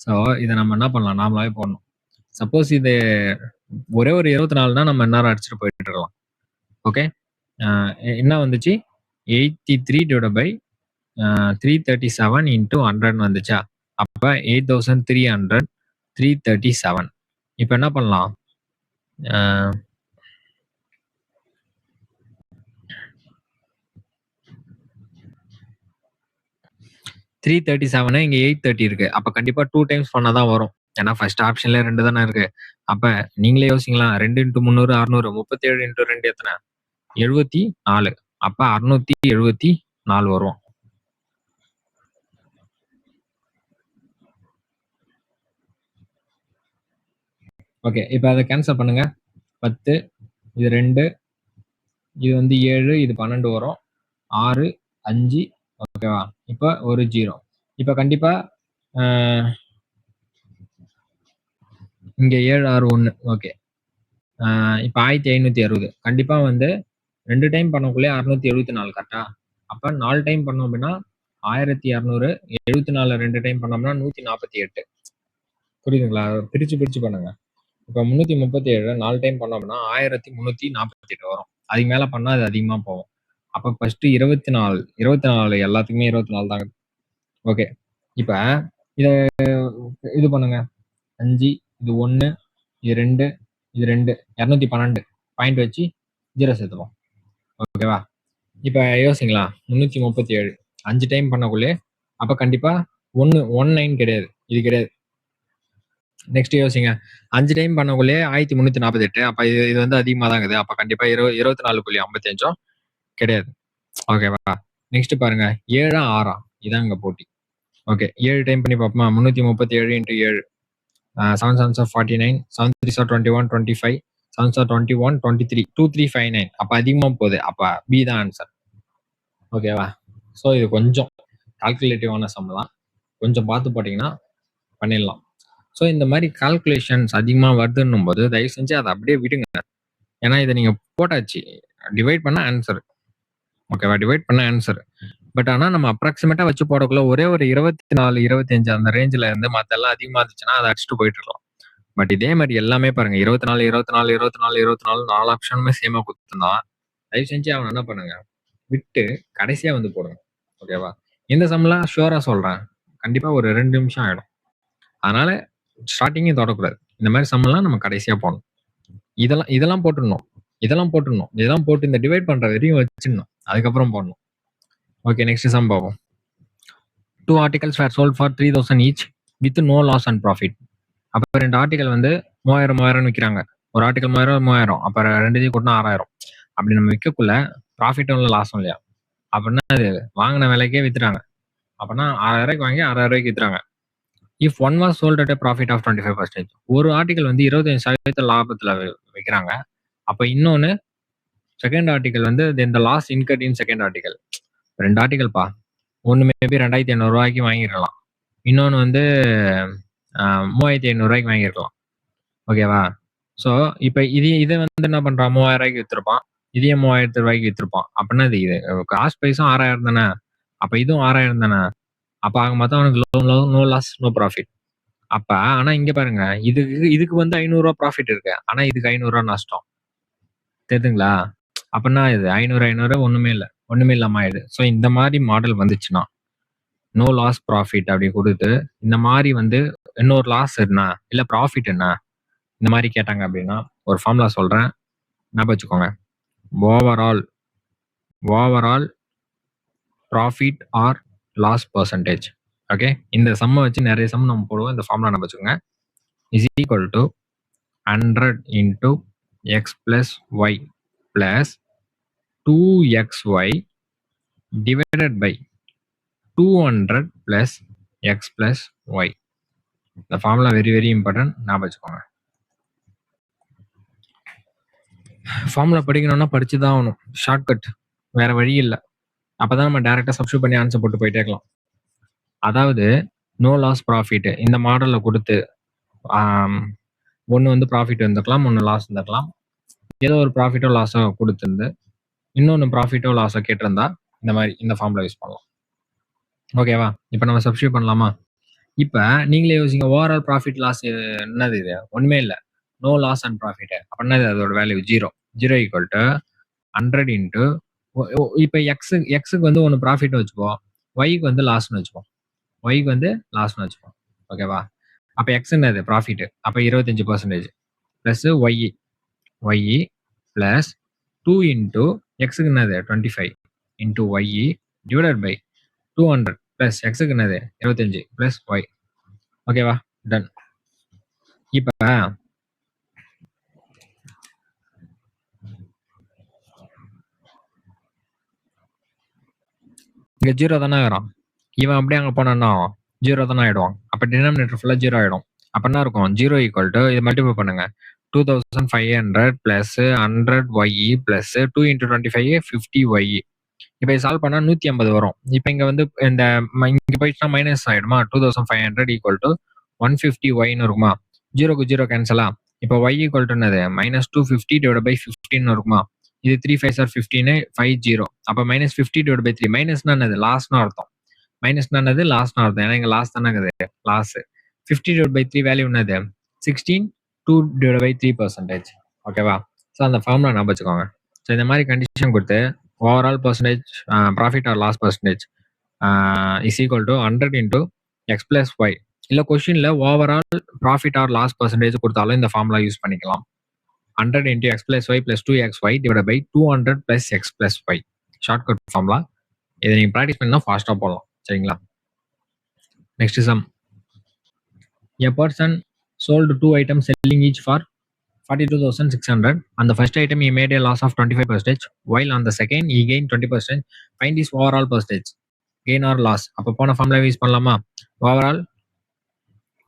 ஸோ இதை நம்ம என்ன பண்ணலாம் நாமளாவே போடணும் சப்போஸ் இது ஒரே ஒரு 24னா நம்ம நேரம் அடிச்சுட்டு போயிட்டு இருக்கலாம் ஓகே என்ன வந்துச்சு 83 டிவைட் பை 337 இன்டூ 100 வந்துச்சா? அப்ப 8300 337. இப்ப என்ன பண்ணலாம்? 337 இங்க 830 இருக்கு. அப்ப கண்டிப்பா 2 டைம்ஸ் பண்ணாதான் வரும். ஏன்னா ஃபர்ஸ்ட் ஆப்ஷன்ல 2 தானே இருக்கு. அப்ப நீங்களே யோசிக்கலாம். 2 இன்டூ 300 600 37 இன்டூ 2 எத்தனை? 74. அப்ப 674 வரும். ஓகே, இப்ப அதை கேன்சல் பண்ணுங்க. 10 இது 2 இது வந்து 7 இது 12 வரும். 6 5 ஓகேவா? இப்ப ஒரு 0. இப்ப கண்டிப்பா இங்க 7 6 1 ஓகே. இப்ப 1560 கண்டிப்பா வந்து 2 டைம் பண்ணக்குள்ளே 674 கரெக்டா? அப்ப 4 டைம் பண்ணோம் அப்படின்னா 1200 74 2 டைம் பண்ணோம்னா 148. புரியுதுங்களா? பிரிச்சு பண்ணுங்க. இப்ப 337 4 டைம் பண்ணோம்னா 1348 வரும். அதுக்கு மேல பண்ணா அது அதிகமா போகும். அப்ப ஃபர்ஸ்ட் 24 எல்லாத்துக்குமே 24 தாங்க. ஓகே, இப்ப இத இது பண்ணுங்க. 5 இது 1 இது 2 இது 2 212 பாயிண்ட் வச்சு 0 சேர்த்துப்போம். ஓகேவா? இப்ப யோசிங்களா? 337 5 டைம் பண்ணக்குள்ளே அப்ப கண்டிப்பா 19 கிடையாது. இது கிடையாது. நெக்ஸ்ட் யோசிங்க. 5 டைம் பண்ணக்குள்ளே 1348. அப்ப இது வந்து அதிகமா தான் இருக்குது. அப்ப கண்டிப்பா 24.55 கிடையாது. ஓகேவா? நெக்ஸ்ட் பாருங்க. 7 6 இதான் இங்க போட்டி. ஓகே, 7 டைம் பண்ணி பார்ப்போமா? 337 into 7 7 7s are 49 7 3s are 21 25 7s are 21 23 2359. அப்ப அதிகமா போகுது. அப்ப பி தான் ஆன்சர். ஓகேவா? ஸோ இது கொஞ்சம் கால்குலேட்டிவான சம் தான். கொஞ்சம் பார்த்து போட்டீங்கன்னா பண்ணிடலாம். ஸோ இந்த மாதிரி கால்குலேஷன்ஸ் அதிகமாக வருதுன்னும் போது தயவு செஞ்சு அதை அப்படியே விடுங்க. ஏன்னா இதை நீங்கள் போட்டாச்சு, டிவைட் பண்ண ஆன்சர். ஓகேவா? டிவைட் பண்ண ஆன்சர். பட் ஆனால் நம்ம அப்ராக்சிமேட்டாக வச்சு போடக்குள்ள ஒரே ஒரு 24 25 அந்த ரேஞ்சில் இருந்து மற்றெல்லாம் அதிகமாக இருந்துச்சுன்னா அதை அடிச்சுட்டு போயிட்டு இருக்கலாம். பட் இதே மாதிரி எல்லாமே பாருங்க 24 24 24 24 4 ஆப்ஷனுமே சேமா கொடுத்துருந்தா தயவு செஞ்சு அவன் என்ன பண்ணுங்க, விட்டு கடைசியா வந்து போடுங்க. ஓகேவா? இந்த சம்லாம் ஷுவரா சொல்றேன், கண்டிப்பா ஒரு 2 நிமிஷம் ஆயிடும். அதனால ஸ்டார்டிங்கே தொடக்கூடாது. இந்த மாதிரி சம்லாம் நம்ம கடைசியா போடணும். இதெல்லாம் போட்டுடணும். இதெல்லாம் போட்டு இந்த டிவைட் பண்ற வரையும் வச்சிடணும். அதுக்கப்புறம் போடணும். ஓகே, நெக்ஸ்ட் சம் பார்ப்போம். 2 articles were sold for 3000 each with no loss and profit. அப்ப 2 ஆர்டிகல் வந்து 3000 விற்கிறாங்க. ஒரு ஆர்டிகல் 3000. அப்ப 2 கூட்டினா 6000. அப்படி நம்ம விற்கக்குள்ள ப்ராஃபிட்டும் இல்லை லாஸும் இல்லையா? அப்படின்னா அது வாங்கின விலைக்கே வித்துறாங்க. அப்படின்னா 6000 வாங்கி 6000 வித்துறாங்க. If one was sold at profit of 25%. ஒரு ஆர்டிகல் வந்து 25% லாபத்துல விற்கிறாங்க. அப்ப இன்னொன்னு செகண்ட் ஆர்டிகல் வந்து இந்த லாஸ் இன்கட் இன் செகண்ட் ஆர்டிகல். 2 ஆர்டிகல்ப்பா. ஒன்று மேபி 2500 வாங்கிடலாம். இன்னொன்று வந்து 3500 வாங்கியிருக்கலாம். ஓகேவா? ஸோ இப்போ இதை வந்து என்ன பண்றான், 3000 வித்துருப்பான். இதையும் 3000 வித்துருப்பான். அப்படின்னா இது காஸ்ட் ப்ரைஸும் 6000 தானே. அப்ப இதுவும் 6000 தானே. அப்ப ஆக மொத்தம் அவனுக்கு நோ லாஸ் நோ ப்ராஃபிட். அப்ப ஆனா இங்க பாருங்க, இதுக்கு வந்து 500 ப்ராஃபிட் இருக்கு. ஆனா இதுக்கு 500 நஷ்டம். தெரியுதுங்களா? அப்படின்னா இது 500 ஒண்ணுமே இல்லாம ஆயிடுது. ஸோ இந்த மாதிரி மாடல் வந்துச்சுன்னா நோ லாஸ் ப்ராஃபிட் அப்படி கொடுத்து இந்த மாதிரி வந்து இன்னொரு லாஸ் என்ன இல்ல ப்ராஃபிட் என்ன இந்த மாதிரி கேட்டாங்க அப்படின்னா ஒரு ஃபார்முலா சொல்றேன், ஞாபகம் வச்சுக்கோங்க. Overall profit or loss percentage. Okay, இந்த சம்மை வச்சு நிறைய சம் நம்ம போடுவோம். இந்த ஃபார்முலா ஞாபகம் வச்சுக்கோங்க. Is equal to 100 into x plus y plus 2xy divided by 200 plus x plus y. இந்த ஃபார்முலா வெரி வெரி இம்பார்ட்டன்ட், ஞாபகம் வச்சுக்கோங்க. ஃபார்முலா படிக்கணும்னா படிச்சு தான் ஆகணும். ஷார்ட்கட், வேற வழி இல்லை. அப்பதான் நம்ம டைரக்டா சப்ஸ்டியூட் பண்ணி ஆன்சர் போட்டு போயிட்டே இருக்கலாம். அதாவது நோ லாஸ் ப்ராஃபிட் இந்த மாடல்ல கொடுத்து ஒன்று வந்து ப்ராஃபிட் இருந்துக்கலாம், ஒன்று லாஸ் இருந்துக்கலாம். ஏதோ ஒரு ப்ராஃபிட்டோ லாஸோ கொடுத்துருந்து இன்னொன்று ப்ராஃபிட்டோ லாஸோ கேட்டிருந்தா இந்த மாதிரி இந்த ஃபார்முலா யூஸ் பண்ணலாம். ஓகேவா? இப்போ நம்ம சப்ஸ்டியூட் பண்ணலாமா? இப்போ நீங்களே யோசிங்க, ஓவரால் ப்ராஃபிட் லாஸ் என்னது? இது ஒன்றுமே இல்லை, நோ லாஸ் அண்ட் ப்ராஃபிட். அப்படின்னா அதோட வேல்யூ 0 ஈக்குவல் டு 100 இன்ட்டு இப்போ எக்ஸுக்கு வந்து ஒன்று ப்ராஃபிட் வச்சுப்போம், ஒய்க்கு வந்து லாஸ்ன்னு வச்சுப்போம். ஒய்க்கு வந்து லாஸ்ன்னு வச்சுப்போம். ஓகேவா? அப்ப எக்ஸ் என்னது? ப்ராஃபிட். அப்ப 25% plus y. Y plus 2 into எக்ஸுக்கு என்னது? 25 into y divided by 200 plus எக்ஸுக்கு என்னது? 25 பிளஸ் ஒய். ஓகேவா? டன். இப்ப இங்க 0 தானே வரும். இவன் அப்படியே அங்க போனான்னா 0 தானே ஆயிடுவான். அப்ப டினாமினேட்டர் ஃபுல்லா 0 ஆயிடும். அப்ப என்ன இருக்கும்? 0 ஈக்குவல் டு இது மல்டிபிள் பண்ணுங்க. 2500 plus 100 y plus 2 into 25 50 y. இப்ப இது சால்வ் பண்ணா 150 வரும். இப்ப இங்க வந்து இந்த இங்க போயிடுச்சுன்னா மைனஸ் ஆயிடுமா? 2500 ஈக்குவல் டு 150 ஒய்னு இருக்குமா? 0க்கு 0 கேன்சலா? இப்ப ஒய் ஈக்குவல் டு என்னது? மைனஸ் 250 டிவைட் பை 15 இருக்குமா? இது 3 5 ஆர் 15 50. அப்ப மைனஸ் 50 டிவைட் பை 3. மைனஸ்னா என்னது? லாஸ்ட்னு அர்த்தம். மைனஸ்னா என்னது? லாஸ்ட்னு அர்த்தம். ஏன்னா இங்க லாஸ்ட் தானே இருக்குது. லாஸ். 50 டிவைட் பை 3 வேல்யூ என்னது? 16 2 டிவைட் பை 3%. ஓகேவா? ஸோ அந்த ஃபார்முலா ஞாபகம் வச்சுக்கோங்க. ஸோ இந்த மாதிரி கண்டிஷன் கொடுத்து overall percentage profit or loss percentage is equal to 100 into x plus y. இல்ல கொஸ்டின்ல overall profit or loss percentage கொடுத்தாலும் இந்த ஃபார்முலா யூஸ் பண்ணிக்கலாம். 100 into x plus y plus 2xy divided by 200 plus x plus y. Shortcut formula. இதை நீங்க practice பண்ணா ஃபாஸ்டா போடலாம். சரிங்களா? Next sum. A person sold 2 items selling each for 42,600. On the first item, he made a loss of 25%, while on the second, he gained 20%. Find his overall percentage. Gain or loss. அப்போ போன formula use பண்ணலாமா?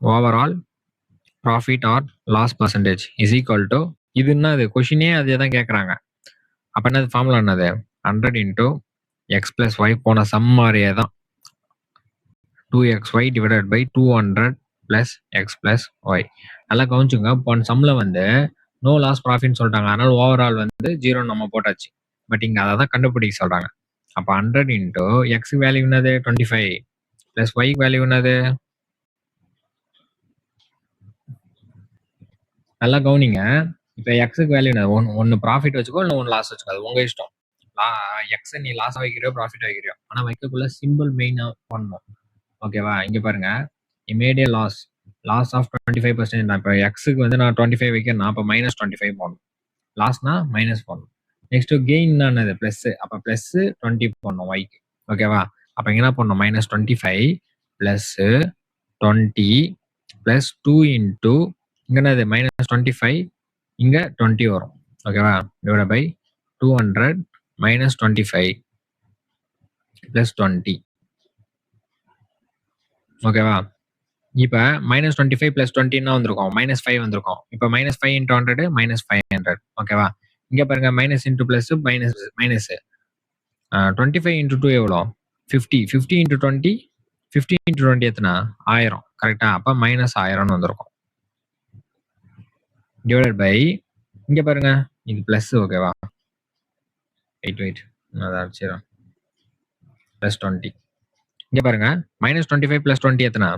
overall profit or loss percentage is equal to இது என்னது? கொஷினே அதே தான் கேட்குறாங்க. அப்போ என்னது ஃபார்முலா என்னது? 100 into x plus y போன சம் மாதிரியே தான். 2xy divided by 200 plus x plus y. நல்லா கவனிச்சுங்க. போன சம்ல வந்து நோ லாஸ் ப்ராஃபிட்னு சொல்லிட்டாங்க. அதனால ஓவரால் வந்து 0 நம்ம போட்டாச்சு. பட் இங்க அதை தான் கண்டுபிடிக்க சொல்றாங்க. அப்ப 100 இன்டூ எக்ஸ் வேல்யூ என்னது? 25 பிளஸ் ஒய் வேல்யூ என்னது? நல்லா கவனிங்க. இப்ப எக்ஸுக்கு வேல்யூ என்ன? ஒன்னு ப்ராஃபிட் வச்சுக்கோ, இல்லை ஒன்னு லாஸ் வச்சுக்கோ. அது உங்க இஷ்டம். எக்ஸ் நீ லாஸ் வைக்கிறியோ ப்ராஃபிட் வைக்கிறியோ, ஆனா வைக்கக்குள்ள சிம்பிள் மெயினா பண்ணணும். ஓகேவா? இங்க பாருங்க, இமீடியட் லாஸ் ஆஃப் 25%. இப்போ எக்ஸுக்கு வந்து நான் 25 வைக்கிறேன். அப்போ மைனஸ் 25 போடணும். லாஸ்னா மைனஸ் போடணும். நெக்ஸ்ட் கெயின் என்னது? பிளஸ். அப்போ பிளஸ் 20 போடணும் ஒய்க்கு. ஓகேவா? அப்போ என்ன பண்ணணும்? மைனஸ் 25 பிளஸ் 20 பிளஸ் 2 இன்டூ இங்க என்னது? மைனஸ் 25 இங்க 20 வரும். ஓகேவா? Divide by 200 minus 25 plus 20. ஓகேவா? இப்போ மைனஸ் 25 பிளஸ் 20 வந்திருக்கும். மைனஸ் 5 வந்திருக்கும். இப்போ மைனஸ் 5 இன்டூ 100 மைனஸ் 500. ஓகேவா? இங்க பாருங்க, minus into plus minus minus 25 into 2 எவ்வளோ? 50. 50 இன்டூ 20 50 இன்டூ 20 எத்தனை? 1000. கரெக்டா? அப்போ மைனஸ் 1000 வந்திருக்கும். டிவைடட் பை இங்க பாருங்க, இது பிளஸ். ஓகேவா? வெயிட் அதான் சரி. பிளஸ் 20. இங்க பாருங்க, மைனஸ் 25 பிளஸ் 20 எத்தனை?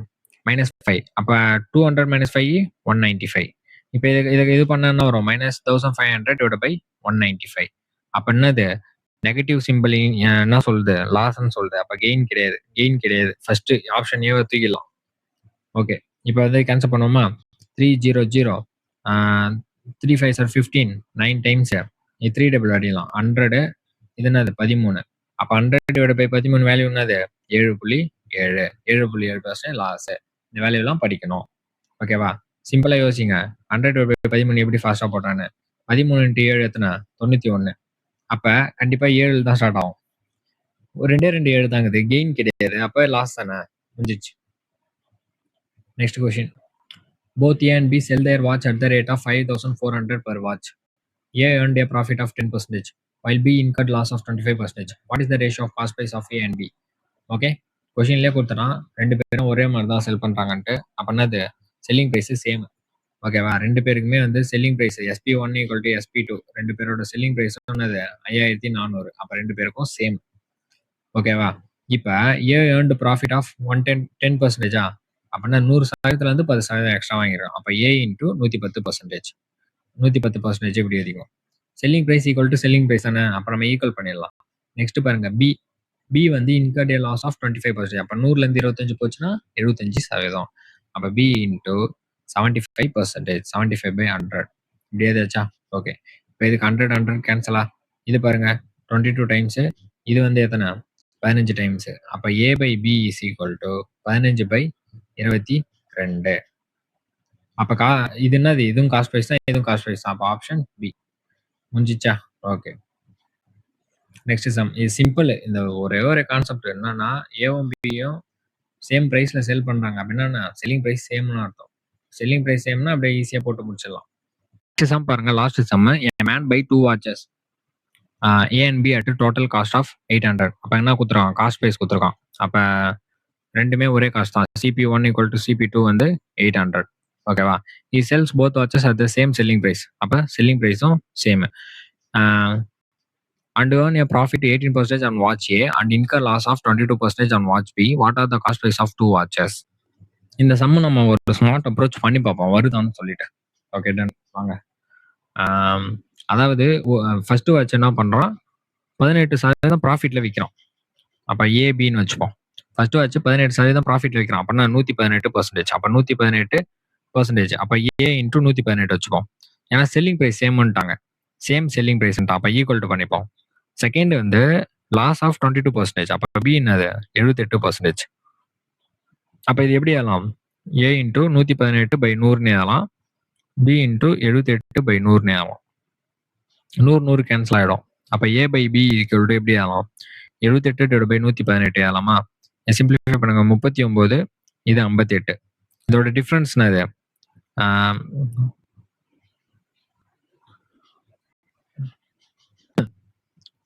மைனஸ் 5. அப்போ 200 மைனஸ் 5 195. இப்போ இதுக்கு இது பண்ண என்ன வரும்? Minus 1500 divide by 195. அப்போ என்னது? நெகட்டிவ் சிம்பிள் என்ன சொல்லுது? லாஸ்ன்னு சொல்லுது. அப்போ கெயின் கிடையாது. ஃபர்ஸ்ட் ஆப்ஷன் ஏ தூக்கிடலாம். ஓகே, இப்போ வந்து கேன்சல் பண்ணுவோமா? 300 3 5 ஆர் 15 9 டைம்ஸ் 3 டபுள் அடிக்கலாம். 100 இது என்னது? 13. அப்போ 100 டிவைட் பை 13 வேல்யூ என்னது? 7.7. 7.7% லாஸ். இந்த வேல்யூ எல்லாம் படிக்கணும். ஓகேவா? சிம்பிளா யோசிங்க. 100 டிவைட் பை 13 எப்படி ஃபாஸ்டா போட்டான்னு. 13 இன்ட்டு 7 எத்தனை? 91. அப்ப கண்டிப்பா 7 தான் ஸ்டார்ட் ஆகும். ஒரு 2 7 தாங்குது. கெயின் கிடையாது. அப்ப லாஸ் தானே. முடிஞ்சிச்சு. Next question. Both A and B sell their watch at the rate of 5,400 per watch. A earned a profit of 10%, while B incurred loss of 25%. What is the ratio of cost price of A and B? Okay, கொஸ்டின்லேயே கொடுத்தனா 2 பேரும் ஒரே மாதிரி தான் செல் பண்றாங்கன்ட்டு. அப்ப என்னது? Selling price same. ஓகேவா? 2 பேருக்குமே வந்து selling price SP1 equal to SP2. 2 பேரோட செல்லிங் பிரைஸ் என்னது? 5400. அப்ப 2 பேருக்கும் சேம். ஓகேவா? இப்ப A earned profit of 10%. அப்படின்னா 100% இருந்து 10% எக்ஸ்ட்ரா வாங்கிடும். அப்ப A இன்டூ 110%. 110% இப்படி அதிகம். Selling price equal to selling price தானே. அப்ப நம்ம ஈக்குவல் பண்ணிடலாம். நெக்ஸ்ட் பாருங்க, பி பி வந்து இன்கர்ட் ஏ லாஸ் ஆஃப் 25%. அப்போ 100லேருந்து 25 போச்சுன்னா 75%. அப்போ பி இன்டூ 75%, 75/100 இப்படி ஏதாச்சா? ஓகே. இப்போ இதுக்கு 100 கேன்சலா? இது பாருங்க 22 டைம்ஸு, இது வந்து எத்தனை 15 டைம்ஸு. அப்போ A by B is equal to 15/22. அப்போ இது என்னது? இதுவும் காஸ்ட் ப்ரைஸ் தான், இதுவும் காஸ்ட் ப்ரைஸ் தான். அப்போ ஆப்ஷன் பி முடிஞ்சிச்சா? ஓகே. Next sum. இது சிம்பிள். இந்த ஒரே ஒரு கான்செப்ட் என்னன்னா, ஏவும் பியும் சேம் பிரைஸ்ல செல் பண்றாங்க அப்படின்னா செல்லிங் பிரைஸ் சேம்னு அர்த்தம். செல்லிங் பிரைஸ் சேம்னா அப்படியே ஈஸியா போட்டு முடிச்சிடலாம். நெக்ஸ்ட் சம் பாருங்க, last some. A man buy 2 watches A and B at a total cost of 800. அப்ப என்ன கொடுத்துருக்கான்? காஸ்ட் பிரைஸ் கொடுத்துருக்கான். அப்ப ரெண்டுமே ஒரே காஸ்ட் தான். CP1 ஈக்குவல் டு CP2 வந்து 800. ஓகேவா? He sells both watches at the same selling price. அப்ப செல்லிங் பிரைஸும் same. And earn a profit 18% on watch A and incur loss of 22% on watch B. What are the cost price of 2 watches? இந்த சம்ம நம்ம ஒரு smart approach பண்ணி பார்ப்போம் வருதான்னு சொல்லிட்டு. ஓகே டன் வாங்க. அதாவது ஃபர்ஸ்ட் வாட்ச் என்ன பண்றோம், 18% ப்ராஃபிட்ல விற்கிறோம். அப்ப ஏபின்னு வச்சுப்போம். ஃபர்ஸ்ட் வாட்ச் 18% ப்ராஃபிட்ல விற்கிறோம். அப்படின்னா 118%. அப்ப 118%. அப்ப ஏ இன்டூ 118 வச்சுப்போம். ஏன்னா செல்லிங் பிரைஸ் சேம்ட்டாங்க. சேம் செல்லிங் பிரைஸ் அப்ப ஈக்குவல் டு பண்ணிப்போம். செகண்ட் வந்து லாஸ் ஆஃப் 22%. அப்ப பி என்னது 78%. அப்ப இது எப்படி ஆகலாம்? ஏ இன்டூ 118/100 ஆகலாம், பி இன்டூ 78/100 ஆகலாம். 100 கேன்சல் ஆயிடும். அப்ப ஏ பை பி ஈக்குவல் டு எப்படி ஆகலாம்? 78/118 ஆகலாமா? சிம்பிளிஃபை பண்ணுங்க. 39, இது 58. இதோட டிஃபரன்ஸ் என்னது?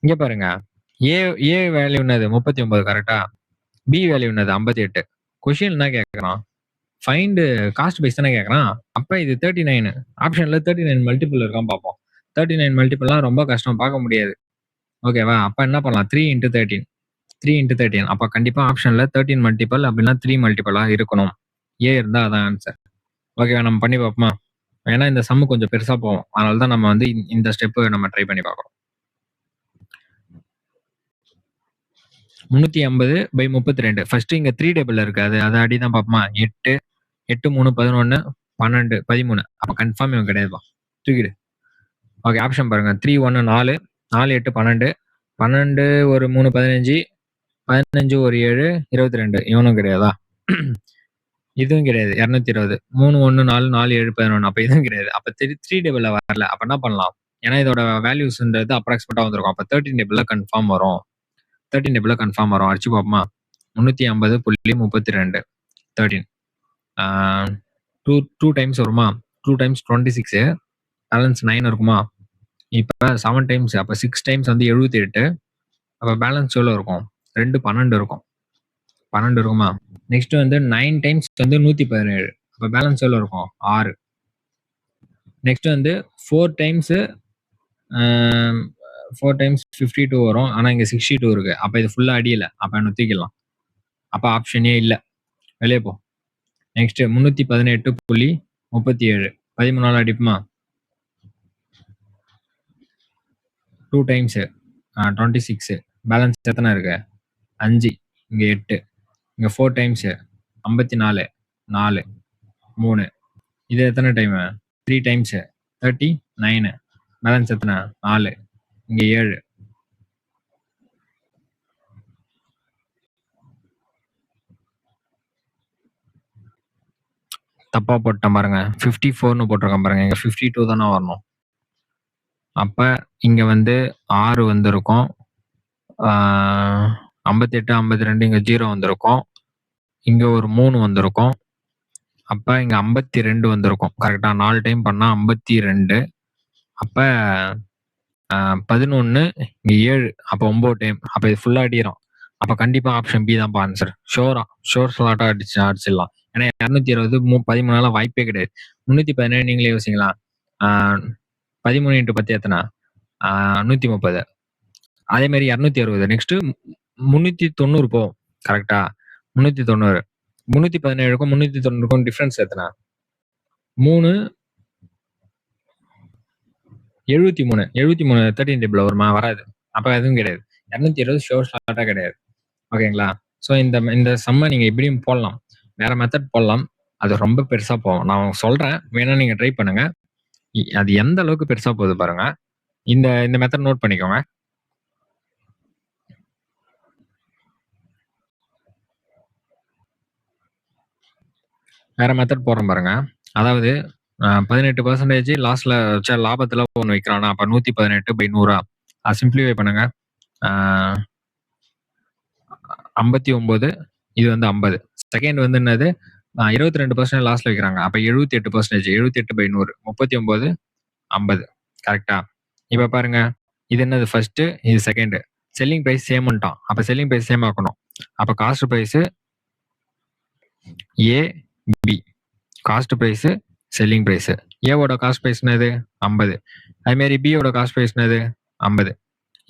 இங்க பாருங்க, ஏ வேல்யூ என்னது 39 கரெக்டா? பி வேல்யூ என்னது 58. கொஸ்டின் என்ன கேட்கறான்? ஃபைண்ட் காஸ்ட் பிரைஸ் தானே கேட்கறான். அப்ப இது 39. ஆப்ஷன்ல 39 மல்டிபிள் இருக்கான்னு பார்ப்போம். 39 மல்டிபிள்லாம் ரொம்ப கஷ்டம், பார்க்க முடியாது. ஓகேவா? அப்ப என்ன பண்ணலாம்? 3 × 13. 3 × 13. அப்ப கண்டிப்பா ஆப்ஷன்ல 13 மல்டிபிள் அப்படின்னா 3 மல்டிபிளா இருக்கணும். ஏ இருந்தா அதான் ஆன்சர். ஓகேவா? நம்ம பண்ணி பார்ப்போமா? ஏன்னா இந்த சம்மு கொஞ்சம் பெருசா போகும், அதனால தான் நம்ம வந்து இந்த ஸ்டெப் நம்ம ட்ரை பண்ணி பார்க்கறோம். 350/32. ஃபர்ஸ்ட் இங்க 3 டேபிள்ல இருக்கு, அது அடி தான் பார்ப்போமா? 8, 8 3 11 12 13. அப்ப கன்ஃபார்ம் இவன் கிடையாதுப்பா, தூக்கிடு. ஓகே, ஆப்ஷன் பாருங்க. 3 1 4, 4 8 12, 12 ஒரு 3 15, 15 ஒரு 7 22. இவனும் கிடையாதா? இதுவும் கிடையாது. 220. 3 1 4 4 7 11. அப்ப இதுவும் கிடையாது. அப்ப 3 டேபிள்ல வரல. அப்ப என்ன பண்ணலாம்? ஏன்னா இதோட வேல்யூஸ்ன்றது அப்ராக்சிமேட்டா வந்திருக்கும். அப்ப 13 டேபிள்ல கன்ஃபார்ம் வரும். 13 டேபிள்ல கன்ஃபார்ம் வரும். அடிச்சு பார்ப்போமா? 350.32. 13 2 டைம்ஸ் வருமா? 2 டைம்ஸ் 26, பேலன்ஸ் 9 இருக்குமா? இப்ப 7 டைம்ஸ், அப்ப 6 டைம்ஸ் வந்து 78. அப்ப பேலன்ஸ் எவ்வளவு இருக்கும்? 2 12 இருக்கும். 12 இருக்குமா? நெக்ஸ்ட் வந்து 9 டைம்ஸ் வந்து 117. அப்ப பேலன்ஸ் எவ்வளவு இருக்கும்? 6. நெக்ஸ்ட் வந்து 4 டைம்ஸ் 52 வரும். ஆனா இங்க 62 இருக்கு. அப்ப இது ஃபுல்லா அடியல. அப்ப என்ன தூக்கிடலாம். அப்ப ஆப்ஷனே இல்ல, வெளியே போ. நெக்ஸ்ட் 318.37. 13 அடிப்புமா? 2 டைம்ஸ் 26. பேலன்ஸ் எத்தனை இருக்கு? 5. இங்க 8. இங்க 4 டைம்ஸ் 54, 4 3. இது எத்தனை டைம்? 3 டைம்ஸ் 39. பேலன்ஸ் எத்தனை? 4. இங்க 7. தப்பா போட்டேன் பாருங்க. 54ன்னு போட்டிருக்கேன் பாருங்க. இங்க 52 தானே வரணும். அப்ப இங்க வந்து 6 வந்திருக்கும். 58 52 இங்க 0 வந்திருக்கும். இங்க ஒரு 3 வந்திருக்கும். அப்ப இங்க 52 வந்திருக்கும். கரெக்டா? 4 டைம் பண்ணா 52. அப்ப 11, இங்க 7. அப்ப 9 டைம். அப்ப இது ஃபுல்லா அடிக்கிறோம். அப்ப கண்டிப்பா ஆப்ஷன் பி தான் ஆன்சர். ஷோர் ஸ்லாட்டா அடிச்சிடலாம். ஏன்னா 220 13 வாய்ப்பே கிடையாது. 317 நீங்களே யோசிங்களா? 13 × 10 எத்தனை? 130. அதே மாதிரி 260. நெக்ஸ்ட் 390 போகும். கரெக்டா? 390. 317க்கும் 390க்கும் டிஃபரன்ஸ் எத்தனை? 3 73. 13 டேபிள் வருமா? வராது. அப்ப எதுவும் கிடையாது. 220 ஷோர் ஸ்லாட்டா கிடையாது. ஓகேங்களா? ஸோ இந்த சம்ம நீங்க இப்படியும் போடலாம். வேற மெத்தட் போடலாம். அது ரொம்ப பெருசா போகும். நான் சொல்றேன். வேணா நீங்க ட்ரை பண்ணுங்க. அது எந்த அளவுக்கு பெருசா போகுது பாருங்க. இந்த மெத்தட் நோட் பண்ணிக்கோங்க. வேற மெத்தட் போடுறேன் பாருங்க. அதாவது 18% லாஸ்ட்ல லாபத்துல ஒண்ணு வைக்கிறானா, அப்ப 118/100 அது சிம்ப்ளிஃபை பண்ணுங்க. 59 இது வந்து 50. செகண்ட் வந்து என்னது 22% லாஸ்ட்ல வைக்கிறாங்க. அப்ப 78%, 78/100 39 50 கரெக்டா? இப்ப பாருங்க, இது என்னது ஃபர்ஸ்ட், இது செகண்ட். Selling price சேம்ட்டான். அப்ப செல்லிங் பிரைஸ் சேம் ஆக்கணும். அப்ப cost price A B, cost price selling price. ஏவோட காஸ்ட் பிரைஸ் என்னது 50. அதே மாதிரி பியோட காஸ்ட் பிரைஸ் என்னது 50.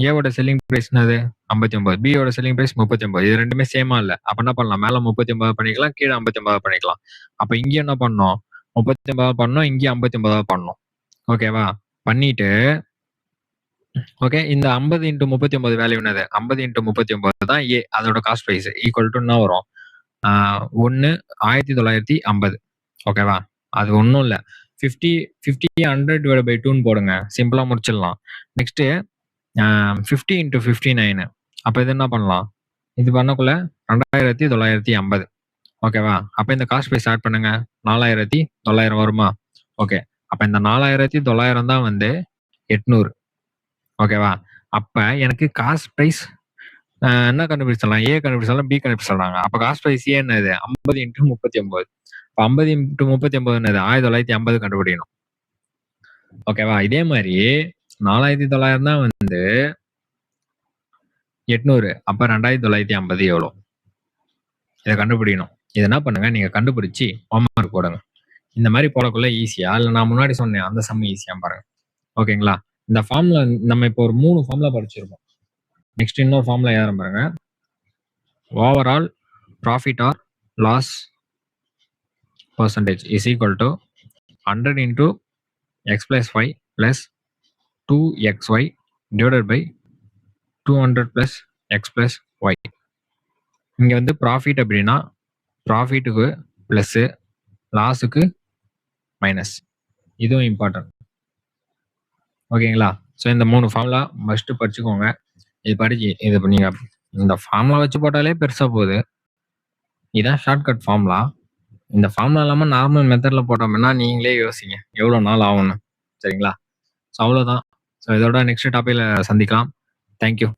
ஏவோட செல்லிங் பிரைஸ் என்னது 59. பியோட செல்லிங் பிரைஸ் 39. இது ரெண்டுமே சேமா இல்ல. அப்ப என்ன பண்ணலாம், மேல 39 பண்ணிக்கலாம், கீழே 59 பண்ணிக்கலாம். அப்ப இங்க என்ன பண்ணணும், 39 பண்ணணும், இங்கே 59 பண்ணணும். ஓகேவா? பண்ணிட்டு ஓகே, இந்த 50 × 39 வேல்யூ என்னது, 50 × 39 தான் ஏ, அதோட காஸ்ட் பிரைஸ் ஈக்குவல் டு என்ன வரும், 1950. ஓகேவா? அது ஒன்றும் இல்லை, 50 100/2 போடுங்க, சிம்பிளா முடிச்சிடலாம். நெக்ஸ்ட் 50 × 59. அப்ப இது என்ன பண்ணலாம், இது பண்ணக்குள்ள 2950. ஓகேவா? அப்ப இந்த காஸ்ட் பிரைஸ் ஆட் பண்ணுங்க, 4900 வருமா? ஓகே, அப்ப இந்த 4900 தான் வந்து 800. ஓகேவா? அப்ப எனக்கு காஸ்ட் பிரைஸ் என்ன கண்டுபிடிச்சிடலாம், ஏ கண்டுபிடிச்சிடலாம், பி கண்டுபிடிச்சிடலாங்க. அப்ப காஸ்ட் பிரைஸ் ஏ என்னது 50 × 39. 50 × 39 என்னது 1950 கண்டுபிடிக்கணும். ஓகேவா? இதே மாதிரி 4900 தான் வந்து 800. அப்ப 2950 எவ்வளோ, இதை கண்டுபிடிக்கணும். இதை என்ன பண்ணுங்க, நீங்க கண்டுபிடிச்சு ஹோம்ஒர்க் போடுங்க. இந்த மாதிரி போடக்குள்ள ஈஸியா இல்லை, நான் முன்னாடி சொன்னேன் அந்த சம் ஈஸியா பாருங்க. ஓகேங்களா? இந்த ஃபார்ம்ல நம்ம இப்போ ஒரு 3 ஃபார்ம்ல படிச்சிருக்கோம். நெக்ஸ்ட் இன்னொரு ஃபார்ம்ல ஏறும் பாருங்க. Overall profit or loss percentage is equal to 100 into x plus y plus 2xy divided by 200 plus x plus y. இங்க வந்து ப்ராஃபிட் அப்படின்னா ப்ராஃபிட்டுக்கு பிளஸ், லாஸுக்கு மைனஸ். இதுவும் இம்பார்ட்டன்ட். ஓகேங்களா? ஸோ இந்த 3 ஃபார்முலா மஸ்ட் படிச்சுக்கோங்க. இது படிச்சு இது நீங்க இந்த ஃபார்முலா வச்சு போட்டாலே பெருசா போகுது. இதான் ஷார்ட்கட் ஃபார்முலா. இந்த ஃபார்முலா இல்லாம நார்மல் மெத்தட்ல போட்டோம்னா நீங்களே யோசிங்க எவ்வளவு நாள் ஆகும்னு. சரிங்களா? ஸோ அவ்வளவுதான். ஸோ இதோட நெக்ஸ்ட் டாபிக்ல சந்திக்கலாம். தேங்க்யூ.